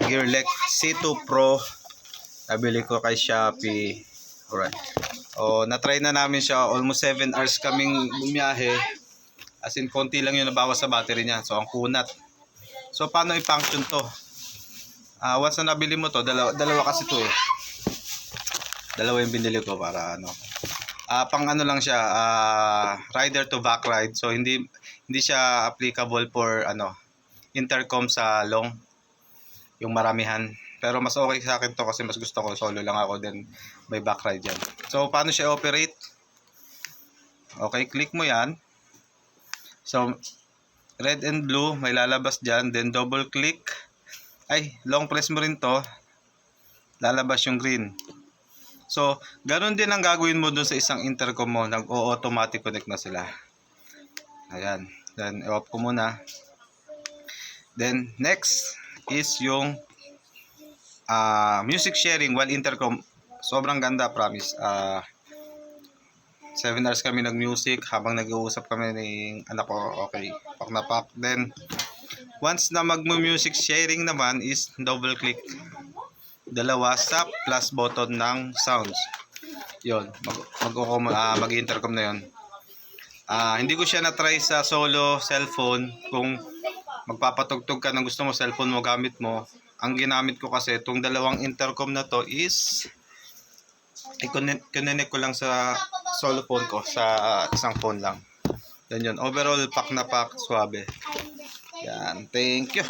Gearlek C2 Pro. Nabili ko kay Shopee. Alright. Na-try na namin siya. Almost 7 hours kaming bumiyahe. As in, konti lang yung nabawas sa battery niya. So, ang kunat. So, paano i-function to? Once na nabili mo to, dalawa kasi to eh. Dalawa yung binili ko para ano. Pang ano lang siya, rider to back ride. So, hindi siya applicable for ano, intercom sa long. Yung maramihan. Pero mas okay sa akin to kasi mas gusto ko solo lang ako, then may back ride yan. So paano siya operate? Okay, click mo yan. So red and blue may lalabas dyan, then double click. Long press mo rin to, lalabas yung green. So ganun din ang gagawin mo dun sa isang intercom mo, nag-automatic connect na sila. Ayan, then i-off ko muna. Then next is yung music sharing while intercom. Sobrang ganda, promise. 7 hours kami nag-music habang nag-uusap kami ng anak ko. Okay, pak na pak. Then once na mag-music sharing naman is double click. Dalawa sa plus button ng sounds. Yun, mag-intercom na yun. Hindi ko siya na-try sa solo cellphone. Kung magpapatugtog ka ng gusto mo, cellphone mo gamit mo. Ang ginamit ko kasi itong dalawang intercom na to is i-connect ko lang sa solo phone ko, sa isang phone lang. Yan yun. Overall, pack na pack, swabe. Yan. Thank you.